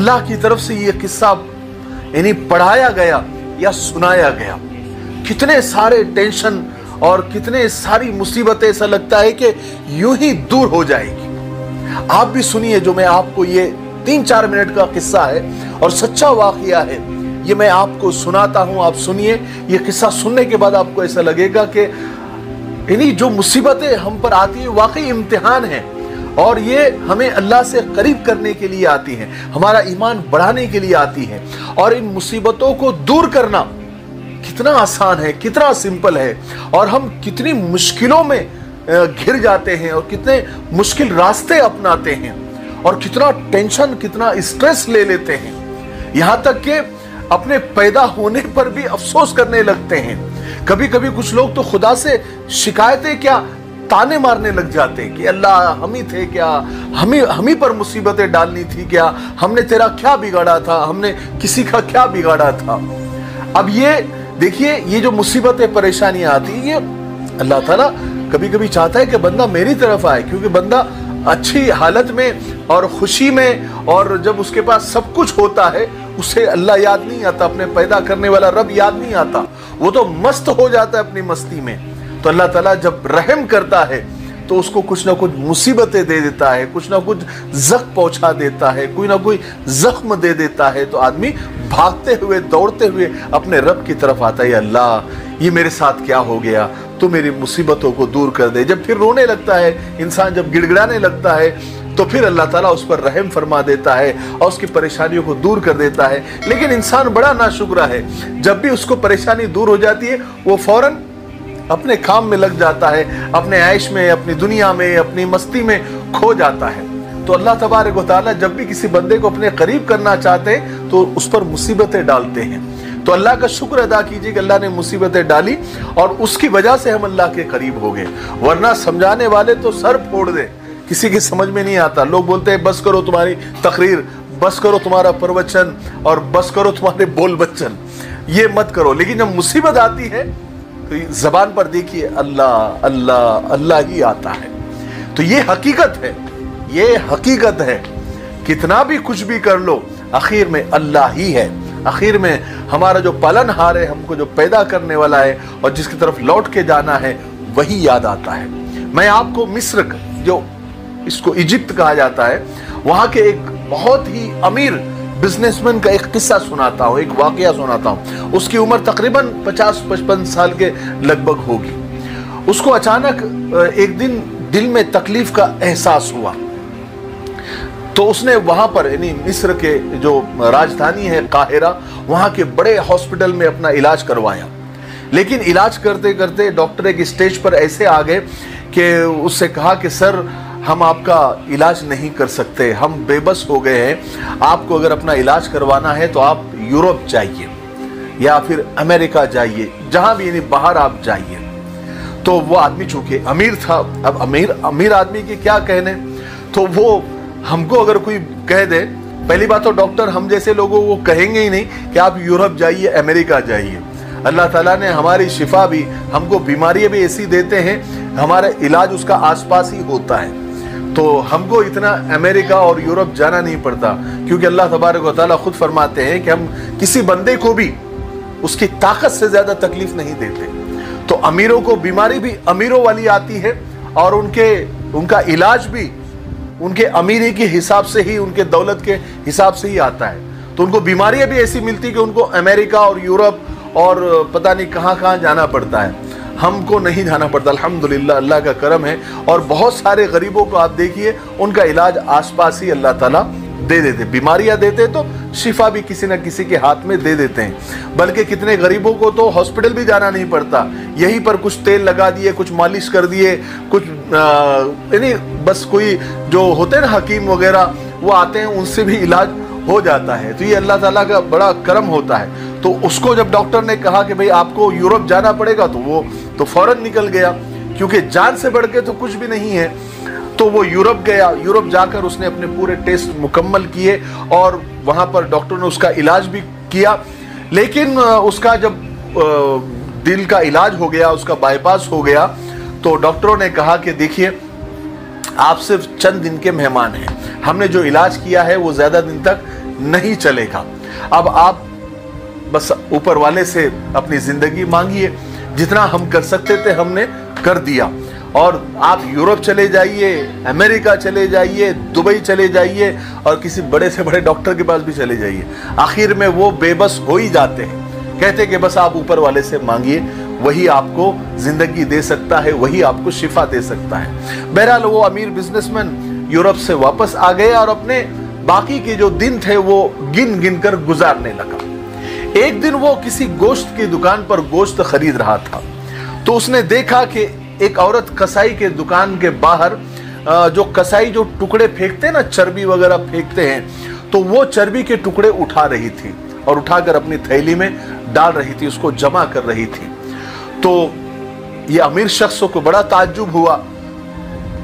अल्लाह की तरफ से ये किस्सा यानी पढ़ाया गया या सुनाया गया, कितने सारे टेंशन और कितने सारी मुसीबतें, ऐसा लगता है कि यूं ही दूर हो जाएगी। आप भी सुनिए, जो मैं आपको ये 3-4 मिनट का किस्सा है और सच्चा वाकया है, ये मैं आपको सुनाता हूं, आप सुनिए। ये किस्सा सुनने के बाद आपको ऐसा लगेगा कि यानी जो मुसीबतें हम पर आती है वाकई इम्तिहान है, और ये हमें अल्लाह से करीब करने के लिए आती हैं, हमारा ईमान बढ़ाने के लिए आती हैं। और इन मुसीबतों को दूर करना कितना आसान है, कितना सिंपल है, और हम कितनी मुश्किलों में घिर जाते हैं और कितने मुश्किल रास्ते अपनाते हैं और कितना टेंशन, कितना स्ट्रेस ले लेते हैं, यहाँ तक कि अपने पैदा होने पर भी अफसोस करने लगते हैं। कभी कभी कुछ लोग तो खुदा से शिकायतें क्या, ताने मारने लग जाते हैं कि अल्लाह हम ही थे क्या, हम ही पर मुसीबतें डालनी थी क्या, हमने तेरा क्या बिगाड़ा था, हमने किसी का क्या बिगाड़ा था। अब ये देखिए, ये जो मुसीबतें परेशानियां आती है, ये अल्लाह ताला कभी कभी चाहता है कि बंदा मेरी तरफ आए, क्योंकि बंदा अच्छी हालत में और खुशी में, और जब उसके पास सब कुछ होता है, उसे अल्लाह याद नहीं आता, अपने पैदा करने वाला रब याद नहीं आता, वो तो मस्त हो जाता है अपनी मस्ती में। तो अल्लाह ताला जब रहम करता है तो उसको कुछ ना कुछ मुसीबतें दे देता है, कुछ ना कुछ जख्म पहुंचा देता है, कोई ना कोई जख्म दे देता है, तो आदमी भागते हुए, दौड़ते हुए अपने रब की तरफ आता है, अल्लाह ये मेरे साथ क्या हो गया, तो मेरी मुसीबतों को दूर कर दे। जब फिर रोने लगता है इंसान, जब गिड़गिड़ाने लगता है, तो फिर अल्लाह ताला उस पर रहम फरमा देता है और उसकी परेशानियों को दूर कर देता है। लेकिन इंसान बड़ा नाशुक्र है, जब भी उसको परेशानी दूर हो जाती है, वो फौरन अपने काम में लग जाता है, अपने ऐश में, अपनी दुनिया में, अपनी मस्ती में खो जाता है। तो अल्लाह तबारक व तआला जब भी किसी बंदे को अपने करीब करना चाहते हैं तो उस पर मुसीबतें डालते हैं। तो अल्लाह का शुक्र अदा कीजिए कि अल्लाह ने मुसीबतें डाली और उसकी वजह से हम अल्लाह के करीब हो गए, वरना समझाने वाले तो सर फोड़ दे, किसी की समझ में नहीं आता। लोग बोलते हैं बस करो तुम्हारी तकरीर, बस करो तुम्हारा प्रवचन, और बस करो तुम्हारे बोल बच्चन, ये मत करो। लेकिन जब मुसीबत आती है तो जबान पर देखिए अल्लाह अल्लाह अल्लाह ही आता है। तो ये हकीकत है, ये हकीकत है। कितना भी कुछ भी कर लो, आखिर में अल्लाह ही है, आखिर में हमारा जो पालनहार है, हमको जो पैदा करने वाला है और जिसकी तरफ लौट के जाना है, वही याद आता है। मैं आपको मिस्र, जो इसको इजिप्ट कहा जाता है, वहां के एक बहुत ही अमीर बिजनेसमैन का एक किस्सा सुनाता हूँ, एक वाकया सुनाता हूँ। उसकी उम्र तकरीबन 50-55 साल के लगभग होगी। उसको अचानक एक दिन दिल में तकलीफ का एहसास हुआ, तो उसने वहां पर, यानी मिस्र के जो राजधानी है काहिरा, वहां के बड़े हॉस्पिटल में अपना इलाज करवाया। लेकिन इलाज करते करते डॉक्टर एक स्टेज पर ऐसे आ गए कि उससे कहा कि सर हम आपका इलाज नहीं कर सकते, हम बेबस हो गए हैं, आपको अगर अपना इलाज करवाना है तो आप यूरोप जाइए या फिर अमेरिका जाइए, जहां भी, यानी बाहर आप जाइए। तो वो आदमी चूंकि अमीर था, अब अमीर आदमी के क्या कहने, तो वो हमको अगर कोई कह दे, पहली बात तो डॉक्टर हम जैसे लोगों को कहेंगे ही नहीं कि आप यूरोप जाइए, अमेरिका जाइए। अल्लाह ताला ने हमारी शिफा भी, हमको बीमारियां भी ऐसी देते हैं, हमारा इलाज उसका आसपास ही होता है, तो हमको इतना अमेरिका और यूरोप जाना नहीं पड़ता, क्योंकि अल्लाह तबारक व तआला खुद फरमाते हैं कि हम किसी बंदे को भी उसकी ताकत से ज्यादा तकलीफ नहीं देते। तो अमीरों को बीमारी भी अमीरों वाली आती है और उनका इलाज भी उनके अमीरी के हिसाब से ही, उनके दौलत के हिसाब से ही आता है। तो उनको बीमारियां भी ऐसी मिलती कि उनको अमेरिका और यूरोप और पता नहीं कहां कहां जाना पड़ता है, हमको नहीं जाना पड़ता। अल्हम्दुलिल्लाह, अल्लाह का करम है। और बहुत सारे गरीबों को आप देखिए, उनका इलाज आसपास ही अल्लाह ताला दे देते, बीमारियां देते तो शिफा भी किसी न किसी के हाथ में दे देते हैं। बल्कि कितने गरीबों को तो हॉस्पिटल भी जाना नहीं पड़ता, यहीं पर कुछ तेल लगा दिए, कुछ मालिश कर दिए, कुछ यानी बस कोई जो होते हैं ना हकीम वगैरह, वो आते हैं, उनसे भी इलाज हो जाता है। तो ये अल्लाह ताला का बड़ा करम होता है। तो उसको जब डॉक्टर ने कहा कि भाई आपको यूरोप जाना पड़ेगा, तो वो तो फौरन निकल गया, क्योंकि जान से बढ़ के तो कुछ भी नहीं है। तो वो यूरोप गया, यूरोप जाकर उसने अपने पूरे टेस्ट मुकम्मल किए और वहां पर डॉक्टर ने उसका इलाज भी किया। लेकिन उसका जब दिल का इलाज हो गया, उसका बाईपास हो गया, तो डॉक्टरों ने कहा कि देखिए आप सिर्फ चंद दिन के मेहमान हैं, हमने जो इलाज किया है वो ज्यादा दिन तक नहीं चलेगा। अब आप बस ऊपर वाले से अपनी जिंदगी मांगिए, जितना हम कर सकते थे हमने कर दिया। और आप यूरोप चले जाइए, अमेरिका चले जाइए, दुबई चले जाइए और किसी बड़े से बड़े डॉक्टर के पास भी चले जाइए, आखिर में वो बेबस हो ही जाते हैं। कहते कि बस आप ऊपर वाले से मांगिए, वही आपको जिंदगी दे सकता है, वही आपको शिफा दे सकता है। बहरहाल वो अमीर बिजनेसमैन यूरोप से वापस आ गए और अपने बाकी के जो दिन थे वो गिन गिन कर गुजारने लगा। एक दिन वो किसी गोश्त की दुकान पर गोश्त खरीद रहा था, तो उसने देखा कि एक औरत कसाई के दुकान के बाहर जो कसाई जो टुकड़े फेंकते हैं ना, चर्बी वगैरह फेंकते हैं, तो वो चर्बी के टुकड़े उठा रही थी और उठाकर अपनी थैली में डाल रही थी, उसको जमा कर रही थी। तो ये अमीर शख्स को बड़ा ताज्जुब हुआ,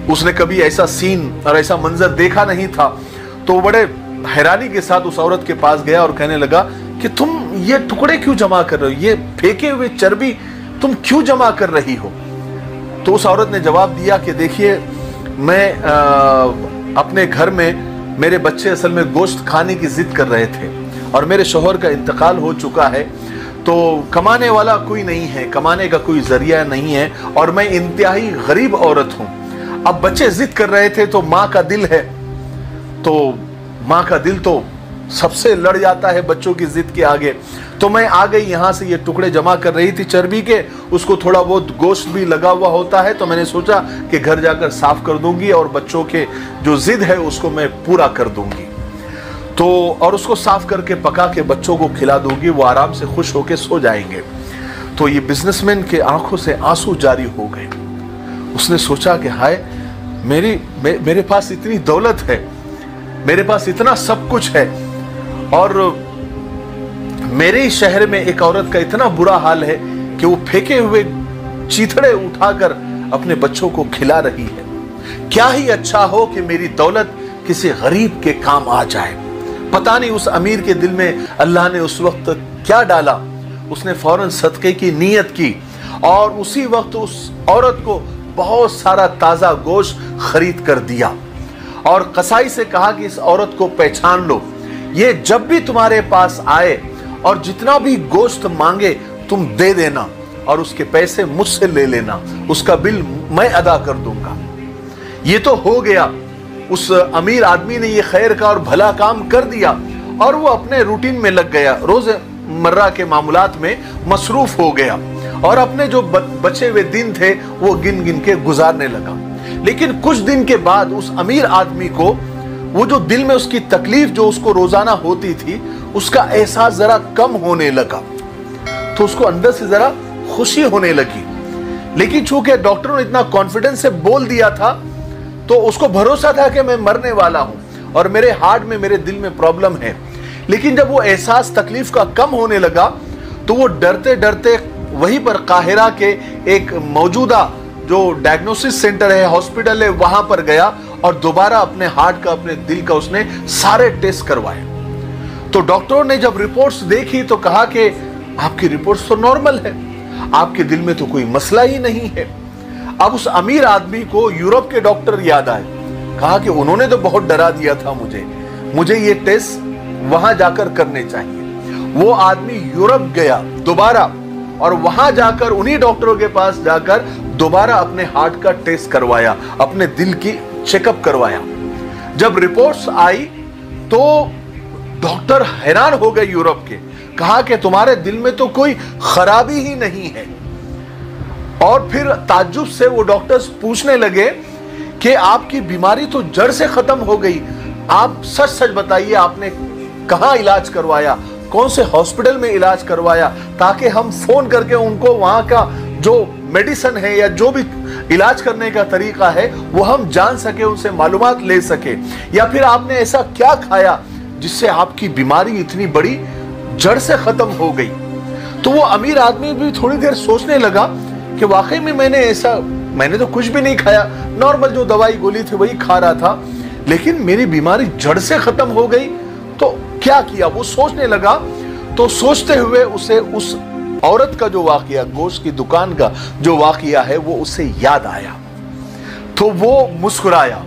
उसने कभी ऐसा सीन और ऐसा मंजर देखा नहीं था। तो वो बड़े हैरानी के साथ उस औरत के पास गया और कहने लगा कि तुम ये टुकड़े क्यों जमा कर रहे हो, ये फेंके हुए चर्बी तुम क्यों जमा कर रही हो? तो उस औरत ने जवाब दिया कि देखिए, मैं अपने घर में मेरे बच्चे असल में गोश्त खाने की जिद कर रहे थे और मेरे शौहर का इंतकाल हो चुका है, तो कमाने वाला कोई नहीं है, कमाने का कोई जरिया नहीं है और मैं इंतहाई गरीब औरत हूं। अब बच्चे जिद कर रहे थे तो माँ का दिल है, तो माँ का दिल तो सबसे लड़ जाता है बच्चों की जिद के आगे। तो मैं आ गई यहाँ से, ये टुकड़े जमा कर रही थी चर्बी के, उसको थोड़ा बहुत गोश्त भी लगा हुआ होता है, तो मैंने सोचा कि घर जाकर साफ कर दूंगी और बच्चों के जो जिद है उसको मैं पूरा कर दूंगी, तो और उसको साफ करके पका के बच्चों को खिला दूंगी, वो आराम से खुश होकर सो जाएंगे। तो ये बिजनेसमैन के आंखों से आंसू जारी हो गए। उसने सोचा कि हाय, मेरे पास इतनी दौलत है, मेरे पास इतना सब कुछ है और मेरे ही शहर में एक औरत का इतना बुरा हाल है कि वो फेंके हुए चीथड़े उठाकर अपने बच्चों को खिला रही है। क्या ही अच्छा हो कि मेरी दौलत किसी गरीब के काम आ जाए। पता नहीं उस अमीर के दिल में अल्लाह ने उस वक्त क्या डाला, उसने फौरन सदके की नीयत की और उसी वक्त उस औरत को बहुत सारा ताजा गोश्त खरीद कर दिया और कसाई से कहा कि इस औरत को पहचान लो, ये जब भी तुम्हारे पास आए और जितना भी गोश्त मांगे तुम दे देना और उसके पैसे मुझसे ले लेना, उसका बिल मैं अदा कर दूंगा। ये तो हो गया, उस अमीर आदमी ने ये खैर का और भला काम कर दिया और वो अपने रूटीन में लग गया, रोजमर्रा के मामूलात में मसरूफ हो गया और अपने जो बचे हुए दिन थे वो गिन गिन के गुजारने लगा। लेकिन कुछ दिन के बाद उस अमीर आदमी को वो जो दिल में उसकी तकलीफ जो उसको रोजाना होती थी उसका एहसास जरा कम होने लगा, तो उसको अंदर से जरा खुशी होने लगी। लेकिन चूंकि डॉक्टरों ने इतना कॉन्फिडेंस से बोल दिया था तो उसको भरोसा था कि मैं मरने वाला हूं और मेरे हार्ट में, मेरे दिल में प्रॉब्लम है। लेकिन जब वो एहसास तकलीफ का कम होने लगा तो वो डरते डरते वहीं पर काहिरा के एक मौजूदा जो डायग्नोसिस सेंटर है, हॉस्पिटल है, वहां पर गया और दोबारा अपने हार्ट का, अपने दिल का उसने सारे टेस्ट करवाए। तो डॉक्टरों ने जब रिपोर्ट्स देखी तो कहा कि आपकी रिपोर्ट्स तो नॉर्मल है, आपके दिल में तो कोई मसला ही नहीं है। अब उस अमीर आदमी को यूरोप के डॉक्टर याद आए, कहा कि उन्होंने तो बहुत डरा दिया था मुझे ये टेस्ट वहां जाकर करने चाहिए। वो आदमी यूरोप गया दोबारा और वहां जाकर उन्हीं डॉक्टरों के पास जाकर दोबारा अपने हार्ट का टेस्ट करवाया, अपने दिल की चेकअप करवाया। जब रिपोर्ट्स आई तो डॉक्टर हैरान हो गए यूरोप के, कहा कि तुम्हारे दिल में तो कोई खराबी ही नहीं है। और फिर ताज्जुब से वो डॉक्टर्स पूछने लगे कि आपकी बीमारी तो जड़ से खत्म हो गई, आप सच सच बताइए आपने कहां इलाज करवाया, कौन से हॉस्पिटल में इलाज करवाया, ताकि हम फोन करके उनको वहां का जो मेडिसिन है या जो भी इलाज करने का तरीका है वो हम जान सके, उनसे मालूमात ले सके। या फिर आपने ऐसा क्या खाया जिससे आपकी बीमारी इतनी बड़ी जड़ से खत्म हो गई। तो वो अमीर आदमी भी थोड़ी देर सोचने लगा कि वाकई में मैंने तो कुछ भी नहीं खाया, नॉर्मल जो दवाई गोली थी वही खा रहा था, लेकिन मेरी बीमारी जड़ से खत्म हो गई। तो क्या किया, वो सोचने लगा। तो सोचते हुए उसे उस औरत का जो वाकया, गोश्त की दुकान का जो वाकया है वो उसे याद आया। तो वो मुस्कुराया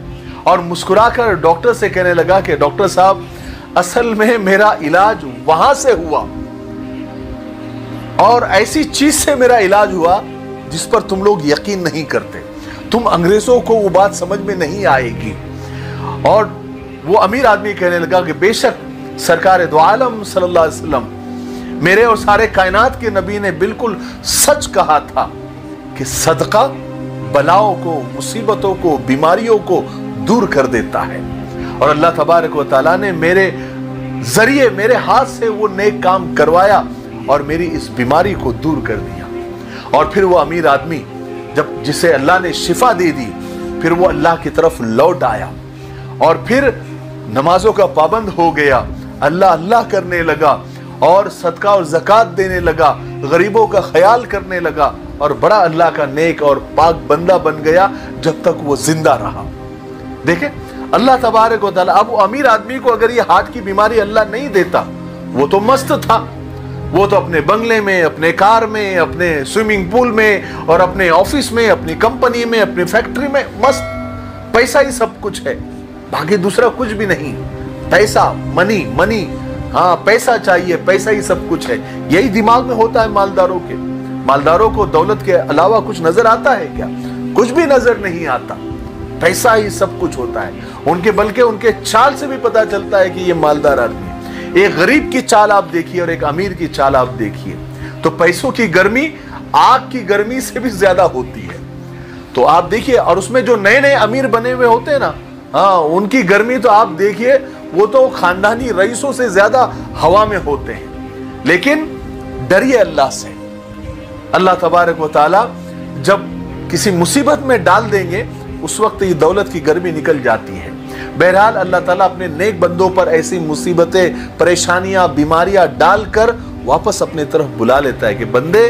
और मुस्कुराकर डॉक्टर से कहने लगा कि डॉक्टर साहब, असल में मेरा इलाज वहां से हुआ और ऐसी चीज से मेरा इलाज हुआ जिस पर तुम लोग यकीन नहीं करते। तुम अंग्रेजों को वो बात समझ में नहीं आएगी। और वो अमीर आदमी कहने लगा कि बेशक सरकार दो आलम सल्लल्लाहु अलैहि वसल्लम मेरे और सारे कायनात के नबी ने बिल्कुल सच कहा था कि सदका बलाओं को, मुसीबतों को, बीमारियों को दूर कर देता है। और अल्लाह तबारक व तआला ने मेरे जरिए, मेरे हाथ से वो नेक काम करवाया और मेरी इस बीमारी को दूर कर दिया। और फिर वो अमीर आदमी जब जिसे अल्लाह ने शिफा दे दी, फिर वो अल्लाह की तरफ लौट आया और फिर नमाजों का पाबंद हो गया, अल्लाह अल्लाह करने लगा और सदका और ज़कात देने लगा, गरीबों का ख्याल करने लगा और बड़ा अल्लाह का नेक और पाक बंदा बन गया जब तक वो जिंदा रहा। देखें अल्लाह तबारक व तआला, अब वो अमीर आदमी को अगर ये हार्ट की बीमारी अल्लाह नहीं देता, वो तो मस्त था, वो तो अपने बंगले में, अपने कार में, अपने स्विमिंग पूल में और अपने ऑफिस में, अपनी कंपनी में, अपनी फैक्ट्री में मस्त, पैसा ही सब कुछ है, बाकी दूसरा कुछ भी नहीं। पैसा, मनी मनी, हाँ पैसा चाहिए, पैसा ही सब कुछ है। यही दिमाग में होता है मालदारों के। मालदारों को दौलत के अलावा कुछ नजर आता है क्या? कुछ भी नजर नहीं आता, पैसा ही सब कुछ होता है उनके। बल्कि उनके चाल से भी पता चलता है कि ये मालदार आदमी। एक गरीब की चाल आप देखिए और एक अमीर की चाल आप देखिए, तो पैसों की गर्मी आग की गर्मी से भी ज्यादा होती है। तो आप देखिए, और उसमें जो नए नए अमीर बने हुए होते हैं ना, हाँ उनकी गर्मी तो आप देखिए, वो तो खानदानी रईसों से ज्यादा हवा में होते हैं। लेकिन डरिए अल्लाह से। अल्लाह तबारक व तआला जब किसी मुसीबत में डाल देंगे उस वक्त ये दौलत की गर्मी निकल जाती है। बहरहाल अल्लाह ताला अपने नेक बंदों पर ऐसी मुसीबतें, परेशानियां, बीमारियां डालकर वापस अपने तरफ बुला लेता है कि बंदे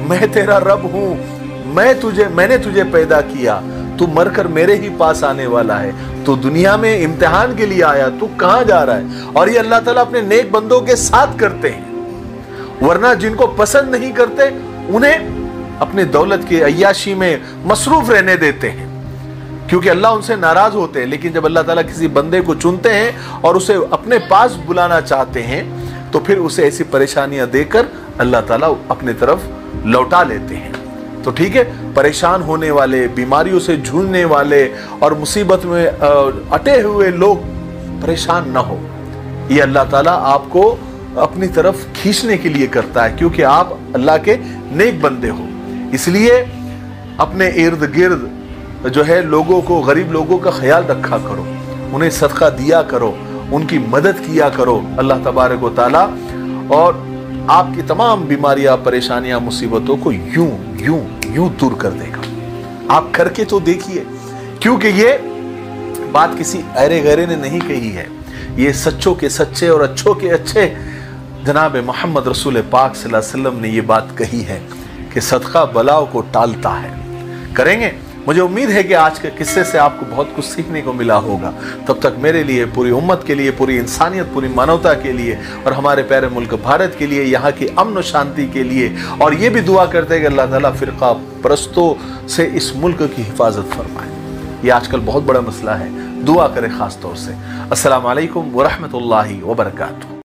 मैं तेरा रब हूं, मैंने तुझे पैदा किया, तू मरकर मेरे ही पास आने वाला है, तू दुनिया में इम्तिहान के लिए आया, तू कहां जा रहा है। और ये अल्लाह ताला अपने नेक बंदों के साथ करते हैं, वरना जिनको पसंद नहीं करते उन्हें अपने दौलत की अय्याशी में मसरूफ रहने देते हैं, क्योंकि अल्लाह उनसे नाराज होते हैं। लेकिन जब अल्लाह ताला किसी बंदे को चुनते हैं और उसे अपने पास बुलाना चाहते हैं, तो फिर उसे ऐसी परेशानियां देकर अल्लाह ताला अपने तरफ लौटा लेते हैं। तो ठीक है, परेशान होने वाले, बीमारियों से जूझने वाले और मुसीबत में अटे हुए लोग परेशान ना हो। ये अल्लाह ताला आपको अपनी तरफ खींचने के लिए करता है, क्योंकि आप अल्लाह के नेक बंदे हो। इसलिए अपने इर्द गिर्द जो है लोगों को, गरीब लोगों का ख्याल रखा करो, उन्हें सदका दिया करो, उनकी मदद किया करो। अल्लाह तबारक व तआला और आपकी तमाम बीमारियां, परेशानियां, मुसीबतों को यूं यूं यूं दूर कर देगा। आप करके तो देखिए, क्योंकि ये बात किसी अरे गहरे ने नहीं कही है, ये सच्चों के सच्चे और अच्छों के अच्छे जनाब मोहम्मद रसूल पाक सल्लल्लाहु अलैहि वसल्लम ने ये बात कही है कि सदका बलाओं को टालता है। करेंगे? मुझे उम्मीद है कि आज के किस्से से आपको बहुत कुछ सीखने को मिला होगा। तब तक मेरे लिए, पूरी उम्मत के लिए, पूरी इंसानियत, पूरी मानवता के लिए और हमारे प्यारे मुल्क भारत के लिए, यहाँ की अमन और शांति के लिए, और ये भी दुआ करते हैं कि अल्लाह ताला फिरका परस्तों से इस मुल्क की हिफाजत फरमाए। ये आजकल बहुत बड़ा मसला है, दुआ करें खास तौर से। अस्सलाम वालेकुम व रहमतुल्लाहि व बरकातुहू।